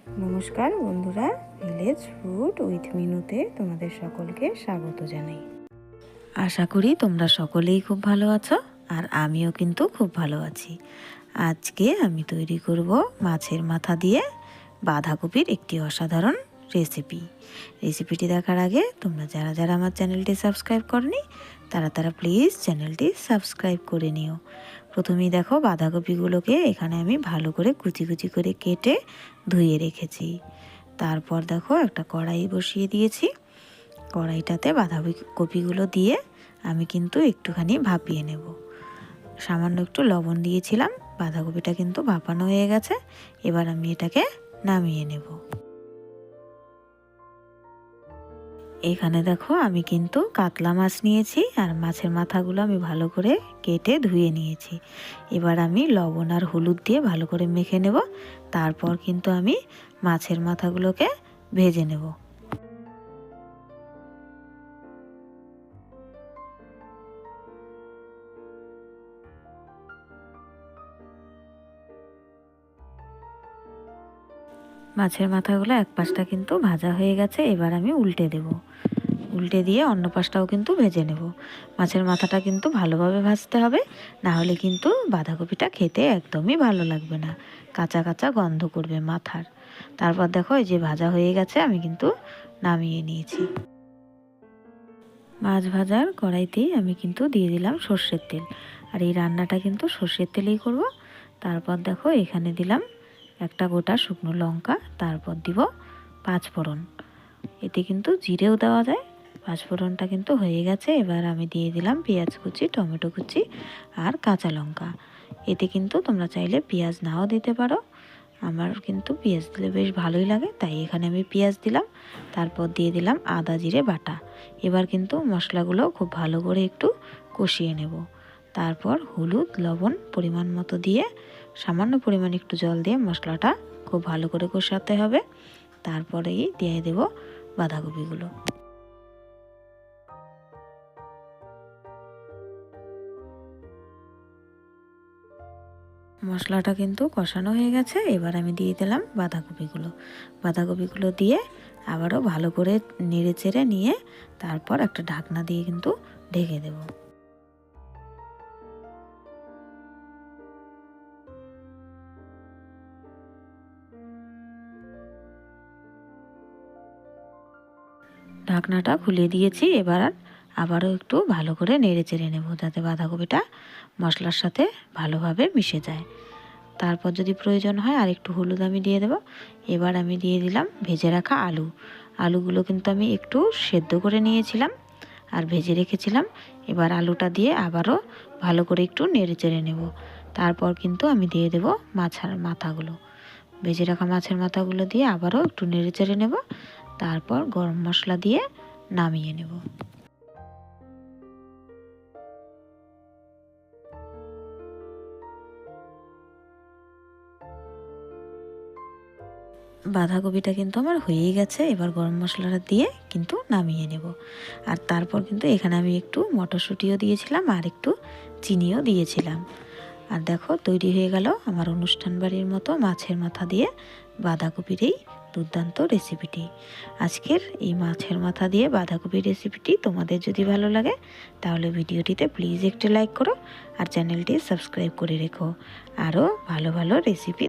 নমস্কার বন্ধুরা, village food with মিনুতে তোমাদের সকলকে স্বাগত জানাই। আশা করি তোমরা সকলেই খুব ভালো আছো, আর আমিও কিন্তু খুব ভালো আছি। আজকে আমি তৈরি করব মাছের মাথা দিয়ে বাঁধাকপির একটি অসাধারণ রেসিপিটি দেখার আগে তোমরা যারা যারা আমার চ্যানেলটি সাবস্ক্রাইব করনি তারা প্লিজ চ্যানেলটি সাবস্ক্রাইব করে নিও। প্রথমেই দেখো বাঁধাকপিগুলোকে এখানে আমি ভালো করে কুচি কুচি করে কেটে ধুয়ে রেখেছি। তারপর দেখো একটা কড়াই বসিয়ে দিয়েছি। কড়াইটাতে বাঁধাকপিগুলো দিয়ে আমি কিন্তু একটুখানি ভাপিয়ে নেব। সামান্য একটু লবণ দিয়েছিলাম, বাঁধাকপিটা কিন্তু ভাপানো হয়ে গেছে। এবার আমি এটাকে নামিয়ে নেব। এখানে দেখো আমি কিন্তু কাতলা মাছ নিয়েছি, আর মাছের মাথাগুলো আমি ভালো করে কেটে ধুয়ে নিয়েছি। এবার আমি লবণ আর হলুদ দিয়ে ভালো করে মেখে নেব। তারপর কিন্তু আমি মাছের মাথাগুলোকে ভেজে নেব। মাছের মাথাগুলো এক পাশটা কিন্তু ভাজা হয়ে গেছে। এবার আমি উল্টে দেব। উল্টে দিয়ে অন্য পাশটাও কিন্তু ভেজে নেব। মাছের মাথাটা কিন্তু ভালোভাবে ভাজতে হবে, না হলে কিন্তু বাঁধাকপিটা খেতে একদমই ভালো লাগবে না, কাঁচা কাঁচা গন্ধ করবে মাথার। তারপর দেখো এই যে ভাজা হয়ে গেছে, আমি কিন্তু নামিয়ে নিয়েছি। মাছ ভাজার কড়াইতেই আমি কিন্তু দিয়ে দিলাম সর্ষের তেল, আর এই রান্নাটা কিন্তু সর্ষের তেলেই করব। তারপর দেখো এখানে দিলাম একটা গোটা শুকনো লঙ্কা, তারপর দিব 5 ফোড়ন। এতে কিন্তু জিরেও দেওয়া যায়। 5 ফোড়নটা কিন্তু হয়ে গেছে। এবার আমি দিয়ে দিলাম পেঁয়াজ কুচি, টমেটো কুচি আর কাঁচা লঙ্কা। এতে কিন্তু তোমরা চাইলে পেঁয়াজ নাও দিতে পারো, আমার কিন্তু পেঁয়াজ দিলে বেশ ভালোই লাগে, তাই এখানে আমি পেঁয়াজ দিলাম। তারপর দিয়ে দিলাম আদা জিরে বাটা। এবার কিন্তু মশলাগুলো খুব ভালো করে একটু কষিয়ে নেব। তারপর হলুদ লবণ পরিমাণ মতো দিয়ে সামান্য পরিমাণ একটু জল দিয়ে মশলাটা খুব ভালো করে কষাতে হবে। তারপরেই দিয়ে দেব বাঁধাকপিগুলো। মশলাটা কিন্তু কষানো হয়ে গেছে। এবার আমি দিয়ে দিলাম বাঁধাকপিগুলো দিয়ে আবারও ভালো করে নেড়ে চেড়ে নিয়ে তারপর একটা ঢাকনা দিয়ে কিন্তু ঢেকে দেব। ঢাকনাটা খুলে দিয়েছি। এবার আবারও একটু ভালো করে নেড়ে চেড়ে নেব, যাতে বাঁধাকপিটা মশলার সাথে ভালোভাবে মিশে যায়। তারপর যদি প্রয়োজন হয় আর একটু হলুদ আমি দিয়ে দেব। এবার আমি দিয়ে দিলাম ভেজে রাখা আলুগুলো কিন্তু আমি একটু সেদ্ধ করে নিয়েছিলাম আর ভেজে রেখেছিলাম। এবার আলুটা দিয়ে আবারও ভালো করে একটু নেড়ে চেড়ে নেব। তারপর কিন্তু আমি দিয়ে দেব মাছের মাথাগুলো। ভেজে রাখা মাছের মাথাগুলো দিয়ে আবারও একটু নেড়ে চেড়ে নেব। তারপর গরম মশলা দিয়ে নামিয়ে নেব। বাঁধাকপিটা কিন্তু আমার হয়েই গেছে। এবার গরম মশলাটা দিয়ে কিন্তু নামিয়ে নেব। আর তারপর কিন্তু এখানে আমি একটু মটরশুঁটিও দিয়েছিলাম আর একটু চিনিও দিয়েছিলাম। আর দেখো তৈরি হয়ে গেল আমার অনুষ্ঠান বাড়ির মতো মাছের মাথা দিয়ে বাঁধাকপির এই দুর্দান্ত রেসিপিটি। আজকের এই মাছের মাথা দিয়ে বাঁধাকপির রেসিপিটি তোমাদের যদি ভালো লাগে তাহলে ভিডিওটিতে প্লিজ একটি লাইক করো, আর চ্যানেলটি সাবস্ক্রাইব করে রেখো। আরও ভালো ভালো রেসিপি